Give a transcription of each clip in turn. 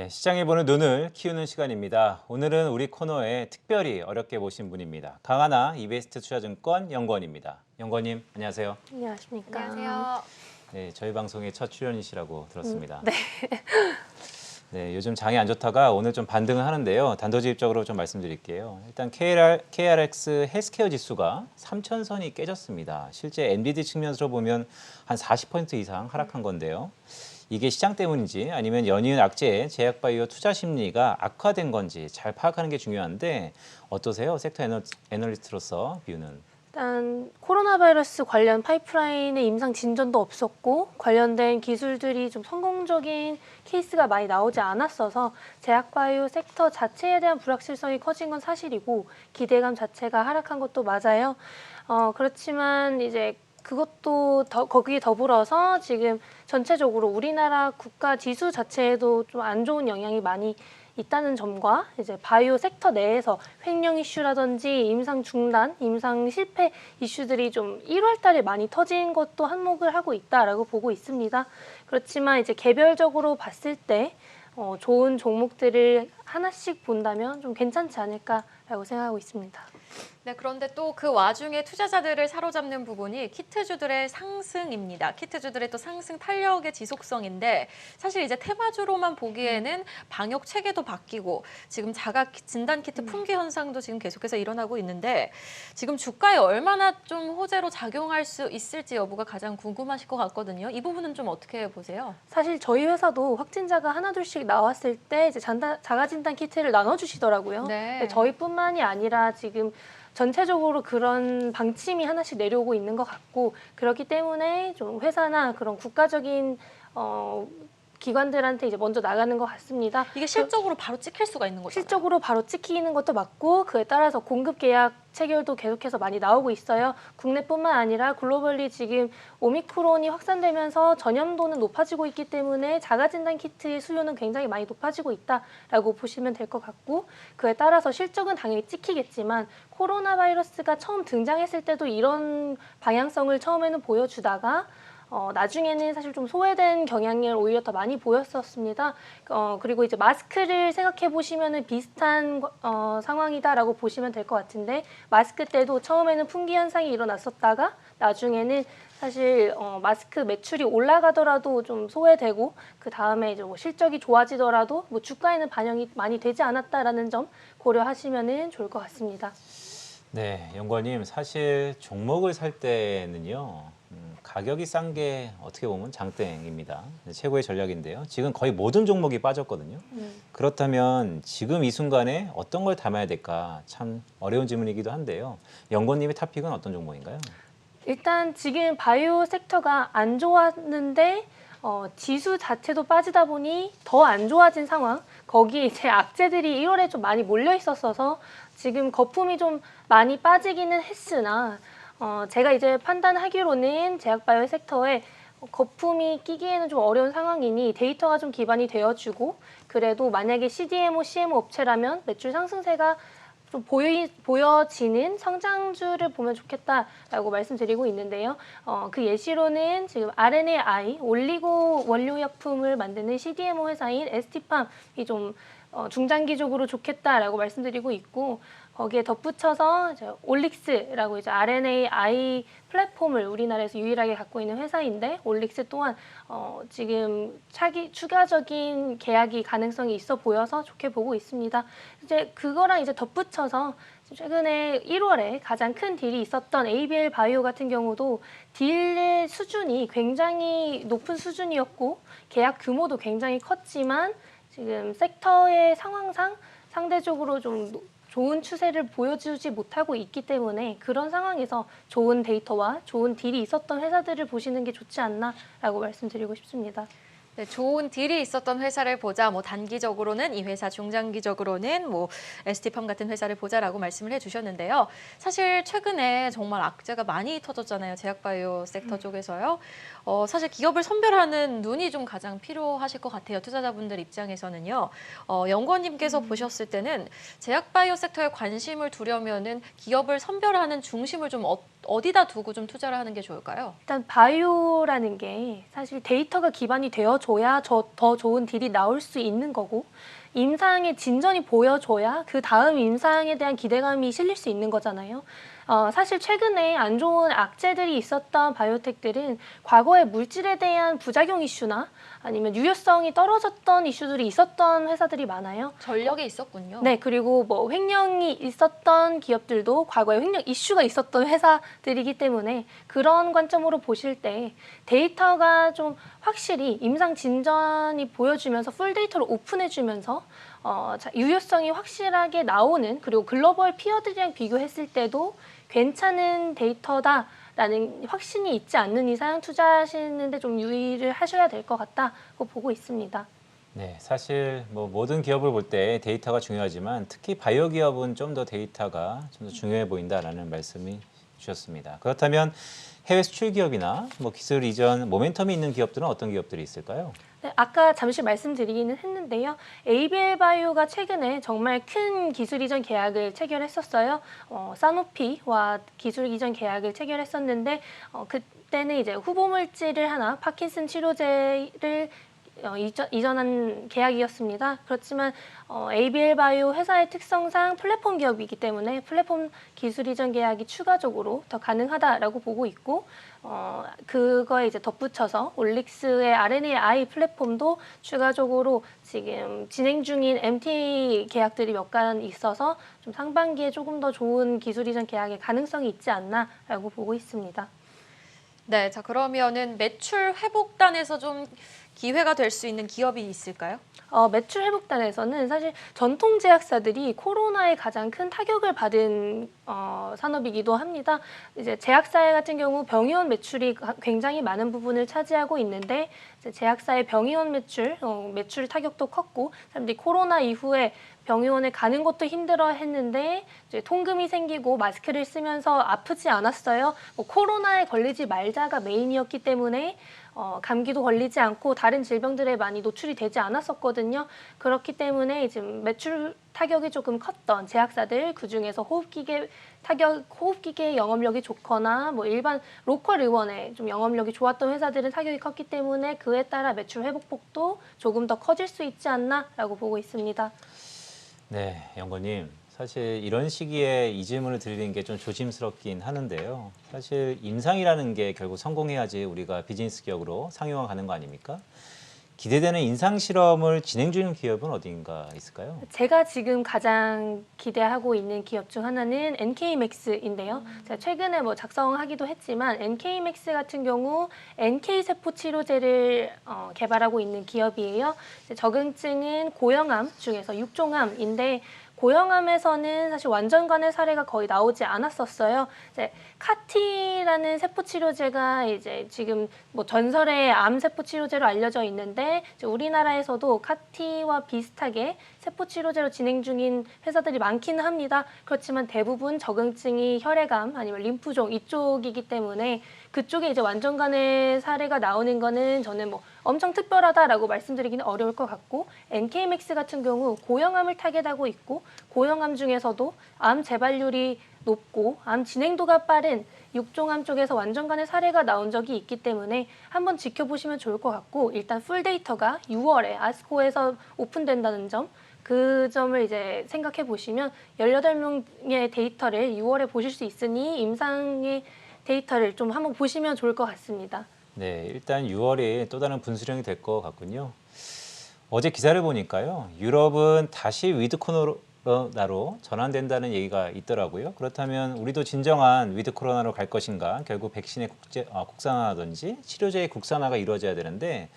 네, 시장에 보는 눈을 키우는 시간입니다. 오늘은 우리 코너에 특별히 어렵게 모신 분입니다. 강하나 이베스트 투자증권 연구원입니다. 연구원님, 안녕하세요. 안녕하십니까. 안녕하세요. 네, 저희 방송의 첫 출연이시라고 들었습니다. 네. 네, 요즘 장이 안 좋다가 오늘 좀 반등을 하는데요. 단도직입적으로 좀 말씀드릴게요. 일단 KRX 헬스케어 지수가 3,000선이 깨졌습니다. 실제 엔비디 측면으로 보면 한 40% 이상 하락한 건데요. 이게 시장 때문인지 아니면 연이은 악재의 제약바이오 투자 심리가 악화된 건지 잘 파악하는 게 중요한데 어떠세요? 섹터 애널리스트로서 뷰는? 일단 코로나 바이러스 관련 파이프라인의 임상 진전도 없었고 관련된 기술들이 좀 성공적인 케이스가 많이 나오지 않았어서 제약바이오 섹터 자체에 대한 불확실성이 커진 건 사실이고 기대감 자체가 하락한 것도 맞아요. 그렇지만 이제 그것도 거기에 더불어서 지금 전체적으로 우리나라 국가 지수 자체에도 좀 안 좋은 영향이 많이 있다는 점과 이제 바이오 섹터 내에서 횡령 이슈라든지 임상 중단, 임상 실패 이슈들이 좀 1월 달에 많이 터진 것도 한몫을 하고 있다라고 보고 있습니다. 그렇지만 이제 개별적으로 봤을 때 좋은 종목들을 하나씩 본다면 좀 괜찮지 않을까라고 생각하고 있습니다. 네, 그런데 또 그 와중에 투자자들을 사로잡는 부분이 키트주들의 상승입니다. 키트주들의 또 상승 탄력의 지속성인데 사실 이제 테마주로만 보기에는 방역 체계도 바뀌고 지금 자가 진단 키트 품귀 현상도 지금 계속해서 일어나고 있는데 지금 주가에 얼마나 좀 호재로 작용할 수 있을지 여부가 가장 궁금하실 것 같거든요. 이 부분은 좀 어떻게 보세요? 사실 저희 회사도 확진자가 하나둘씩 나왔을 때 이제 자가진단 키트를 나눠주시더라고요. 네. 저희뿐만이 아니라 지금 전체적으로 그런 방침이 하나씩 내려오고 있는 것 같고 그렇기 때문에 좀 회사나 그런 국가적인 기관들한테 이제 먼저 나가는 것 같습니다. 이게 실적으로 바로 찍힐 수가 있는 거잖아요. 실적으로 바로 찍히는 것도 맞고 그에 따라서 공급 계약 체결도 계속해서 많이 나오고 있어요. 국내뿐만 아니라 글로벌리 지금 오미크론이 확산되면서 전염도는 높아지고 있기 때문에 자가진단 키트의 수요는 굉장히 많이 높아지고 있다라고 보시면 될 것 같고 그에 따라서 실적은 당연히 찍히겠지만 코로나 바이러스가 처음 등장했을 때도 이런 방향성을 처음에는 보여주다가 나중에는 사실 좀 소외된 경향을 오히려 더 많이 보였었습니다. 그리고 이제 마스크를 생각해 보시면은 비슷한 상황이다라고 보시면 될 것 같은데 마스크 때도 처음에는 품귀 현상이 일어났었다가 나중에는 사실 마스크 매출이 올라가더라도 좀 소외되고 그 다음에 이제 뭐 실적이 좋아지더라도 뭐 주가에는 반영이 많이 되지 않았다라는 점 고려하시면은 좋을 것 같습니다. 네, 연구원님 사실 종목을 살 때는요. 가격이 싼 게 어떻게 보면 장땡입니다. 최고의 전략인데요. 지금 거의 모든 종목이 빠졌거든요. 그렇다면 지금 이 순간에 어떤 걸 담아야 될까 참 어려운 질문이기도 한데요. 연구원님의 탑픽은 어떤 종목인가요? 일단 지금 바이오 섹터가 안 좋았는데 지수 자체도 빠지다 보니 더 안 좋아진 상황. 거기에 이제 악재들이 1월에 좀 많이 몰려 있었어서 지금 거품이 좀 많이 빠지기는 했으나 제가 이제 판단하기로는 제약바이오 sek터에 거품이 끼기에는 좀 어려운 상황이니 데이터가 좀 기반이 되어주고 그래도 만약에 CDMO, CMO 업체라면 매출 상승세가 좀 보여지는 성장주를 보면 좋겠다라고 말씀드리고 있는데요. 그 예시로는 지금 RNAi, 올리고 원료약품을 만드는 CDMO 회사인 ST팜이 좀 중장기적으로 좋겠다라고 말씀드리고 있고 거기에 덧붙여서 이제 올릭스라고 이제 RNAi 플랫폼을 우리나라에서 유일하게 갖고 있는 회사인데 올릭스 또한 지금 추가적인 계약이 가능성이 있어 보여서 좋게 보고 있습니다. 이제 그거랑 이제 덧붙여서 최근에 1월에 가장 큰 딜이 있었던 ABL 바이오 같은 경우도 딜의 수준이 굉장히 높은 수준이었고 계약 규모도 굉장히 컸지만 지금 섹터의 상황상 상대적으로 좀 좋은 추세를 보여주지 못하고 있기 때문에 그런 상황에서 좋은 데이터와 좋은 딜이 있었던 회사들을 보시는 게 좋지 않나라고 말씀드리고 싶습니다. 네, 좋은 딜이 있었던 회사를 보자. 뭐 단기적으로는 이 회사, 중장기적으로는 뭐 ST팜 같은 회사를 보자라고 말씀을 해주셨는데요. 사실 최근에 정말 악재가 많이 터졌잖아요. 제약바이오 섹터 쪽에서요. 사실 기업을 선별하는 눈이 좀 가장 필요하실 것 같아요. 투자자분들 입장에서는요. 연구원님께서 보셨을 때는 제약바이오 섹터에 관심을 두려면은 기업을 선별하는 중심을 좀 어디다 두고 좀 투자를 하는 게 좋을까요? 일단 바이오라는 게 사실 데이터가 기반이 되어줘야 보여줘야 더 좋은 딜이 나올 수 있는 거고 임상의 진전이 보여줘야 그 다음 임상에 대한 기대감이 실릴 수 있는 거잖아요. 사실 최근에 안 좋은 악재들이 있었던 바이오텍들은 과거에 물질에 대한 부작용 이슈나 아니면 유효성이 떨어졌던 이슈들이 있었던 회사들이 많아요. 전력이 있었군요. 네, 그리고 뭐 횡령이 있었던 기업들도 과거에 횡령 이슈가 있었던 회사들이기 때문에 그런 관점으로 보실 때 데이터가 좀 확실히 임상 진전이 보여주면서 풀 데이터를 오픈해주면서 유효성이 확실하게 나오는 그리고 글로벌 피어들이랑 비교했을 때도 괜찮은 데이터다라는 확신이 있지 않는 이상 투자하시는데 좀 유의를 하셔야 될 것 같다고 보고 있습니다. 네, 사실 뭐 모든 기업을 볼 때 데이터가 중요하지만 특히 바이오 기업은 좀 더 데이터가 좀 더 중요해 보인다라는 말씀이 주셨습니다. 그렇다면 해외 수출 기업이나 뭐 기술 이전 모멘텀이 있는 기업들은 어떤 기업들이 있을까요? 네, 아까 잠시 말씀드리기는 했는데요. ABL 바이오가 최근에 정말 큰 기술 이전 계약을 체결했었어요. 사노피와 기술 이전 계약을 체결했었는데 그때는 이제 후보 물질을 하나 파킨슨 치료제를 이전한 계약이었습니다. 그렇지만 ABL 바이오 회사의 특성상 플랫폼 기업이기 때문에 플랫폼 기술 이전 계약이 추가적으로 더 가능하다라고 보고 있고 그거에 이제 덧붙여서 올릭스의 RNAi 플랫폼도 추가적으로 지금 진행 중인 MTA 계약들이 몇 간 있어서 좀 상반기에 조금 더 좋은 기술 이전 계약의 가능성이 있지 않나라고 보고 있습니다. 네, 자 그러면은 매출 회복단에서 좀 기회가 될 수 있는 기업이 있을까요? 매출 회복단에서는 사실 전통 제약사들이 코로나에 가장 큰 타격을 받은 산업이기도 합니다. 이제 제약사 같은 경우 병의원 매출이 굉장히 많은 부분을 차지하고 있는데 이제 제약사의 병의원 매출 타격도 컸고 사람들이 코로나 이후에 병의원에 가는 것도 힘들어 했는데 이제 통금이 생기고 마스크를 쓰면서 아프지 않았어요. 뭐 코로나에 걸리지 말자가 메인이었기 때문에 감기도 걸리지 않고 다른 질병들에 많이 노출이 되지 않았었거든요. 그렇기 때문에 지금 매출 타격이 조금 컸던 제약사들 그중에서 호흡기계 영업력이 좋거나 뭐 일반 로컬 의원의 좀 영업력이 좋았던 회사들은 타격이 컸기 때문에 그에 따라 매출 회복폭도 조금 더 커질 수 있지 않나라고 보고 있습니다. 네, 연구님. 사실 이런 시기에 이 질문을 드리는 게 좀 조심스럽긴 하는데요. 사실 임상이라는 게 결국 성공해야지 우리가 비즈니스 기업으로 상용화 가는 거 아닙니까? 기대되는 임상 실험을 진행 중인 기업은 어딘가 있을까요? 제가 지금 가장 기대하고 있는 기업 중 하나는 NK맥스인데요. 제가 최근에 뭐 작성하기도 했지만 NK맥스 같은 경우 NK 세포 치료제를 개발하고 있는 기업이에요. 적응증은 고형암 중에서 육종암인데 고형암에서는 사실 완전관해 사례가 거의 나오지 않았었어요. 이제 카티라는 세포 치료제가 이제 지금 뭐 전설의 암 세포 치료제로 알려져 있는데 이제 우리나라에서도 카티와 비슷하게 세포 치료제로 진행 중인 회사들이 많기는 합니다. 그렇지만 대부분 적응증이 혈액암 아니면 림프종 이쪽이기 때문에 그쪽에 이제 완전관해 사례가 나오는 거는 저는 뭐 엄청 특별하다라고 말씀드리기는 어려울 것 같고 NK맥스 같은 경우 고형암을 타겟하고 있고 고형암 중에서도 암 재발률이 높고 암 진행도가 빠른 육종암 쪽에서 완전관해 사례가 나온 적이 있기 때문에 한번 지켜보시면 좋을 것 같고 일단 풀 데이터가 6월에 아스코에서 오픈된다는 점 그 점을 이제 생각해 보시면 18명의 데이터를 6월에 보실 수 있으니 임상의 데이터를 좀 한번 보시면 좋을 것 같습니다. 네, 일단 6월이 또 다른 분수령이 될 것 같군요. 어제 기사를 보니까요. 유럽은 다시 위드 코로나로 전환된다는 얘기가 있더라고요. 그렇다면 우리도 진정한 위드 코로나로 갈 것인가? 결국 백신의 국산화라든지 치료제의 국산화가 이루어져야 되는데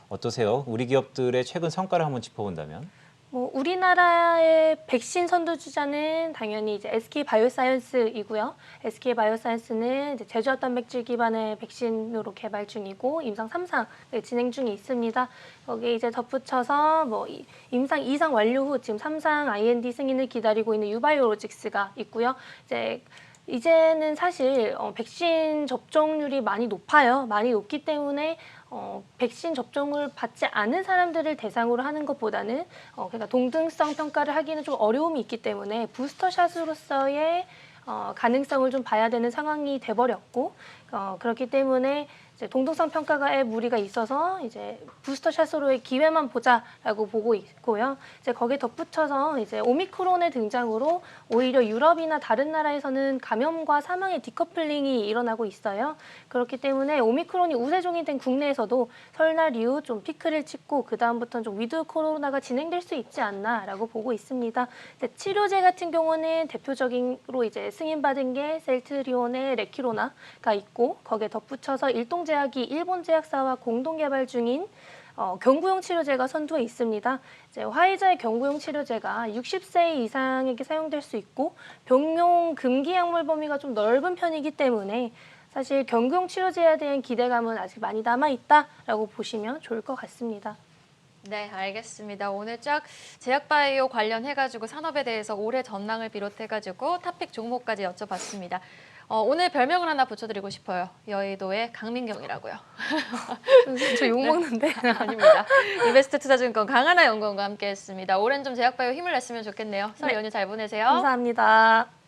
어떠세요? 우리 기업들의 최근 성과를 한번 짚어본다면? 뭐 우리나라의 백신 선두주자는 당연히 이제 SK 바이오사이언스이고요. SK 바이오사이언스는 이제 제조합 단백질 기반의 백신으로 개발 중이고 임상 3상을 진행 중에 있습니다. 거기에 이제 덧붙여서 뭐 임상 2상 완료 후 지금 3상 IND 승인을 기다리고 있는 유바이오로직스가 있고요. 이제는 사실 백신 접종률이 많이 높아요. 많이 높기 때문에 백신 접종을 받지 않은 사람들을 대상으로 하는 것보다는 그러니까 동등성 평가를 하기는 좀 어려움이 있기 때문에 부스터샷으로서의 가능성을 좀 봐야 되는 상황이 돼버렸고 그렇기 때문에 이제 동등성 평가가에 무리가 있어서 이제 부스터샷으로의 기회만 보자라고 보고 있고요. 이제 거기에 덧붙여서 이제 오미크론의 등장으로 오히려 유럽이나 다른 나라에서는 감염과 사망의 디커플링이 일어나고 있어요. 그렇기 때문에 오미크론이 우세종이 된 국내에서도 설날 이후 좀 피크를 찍고 그 다음부터는 좀 위드 코로나가 진행될 수 있지 않나라고 보고 있습니다. 치료제 같은 경우는 대표적으로 이제 승인받은 게 셀트리온의 레키로나가 있고 거기에 덧붙여서 일동제약이 일본 제약사와 공동 개발 중인 경구용 치료제가 선두에 있습니다. 이제 화이자의 경구용 치료제가 60세 이상에게 사용될 수 있고 병용 금기 약물 범위가 좀 넓은 편이기 때문에 사실 경구용 치료제에 대한 기대감은 아직 많이 남아있다라고 보시면 좋을 것 같습니다. 네, 알겠습니다. 오늘 쫙 제약바이오 관련해가지고 산업에 대해서 올해 전망을 비롯해가지고 탑픽 종목까지 여쭤봤습니다. 오늘 별명을 하나 붙여드리고 싶어요. 여의도의 강민경이라고요. 저 욕먹는데? 아닙니다. 이베스트 투자증권 강하나 연구원과 함께했습니다. 올해는 좀 제약바이오 힘을 냈으면 좋겠네요. 설 네. 연휴 잘 보내세요. 감사합니다.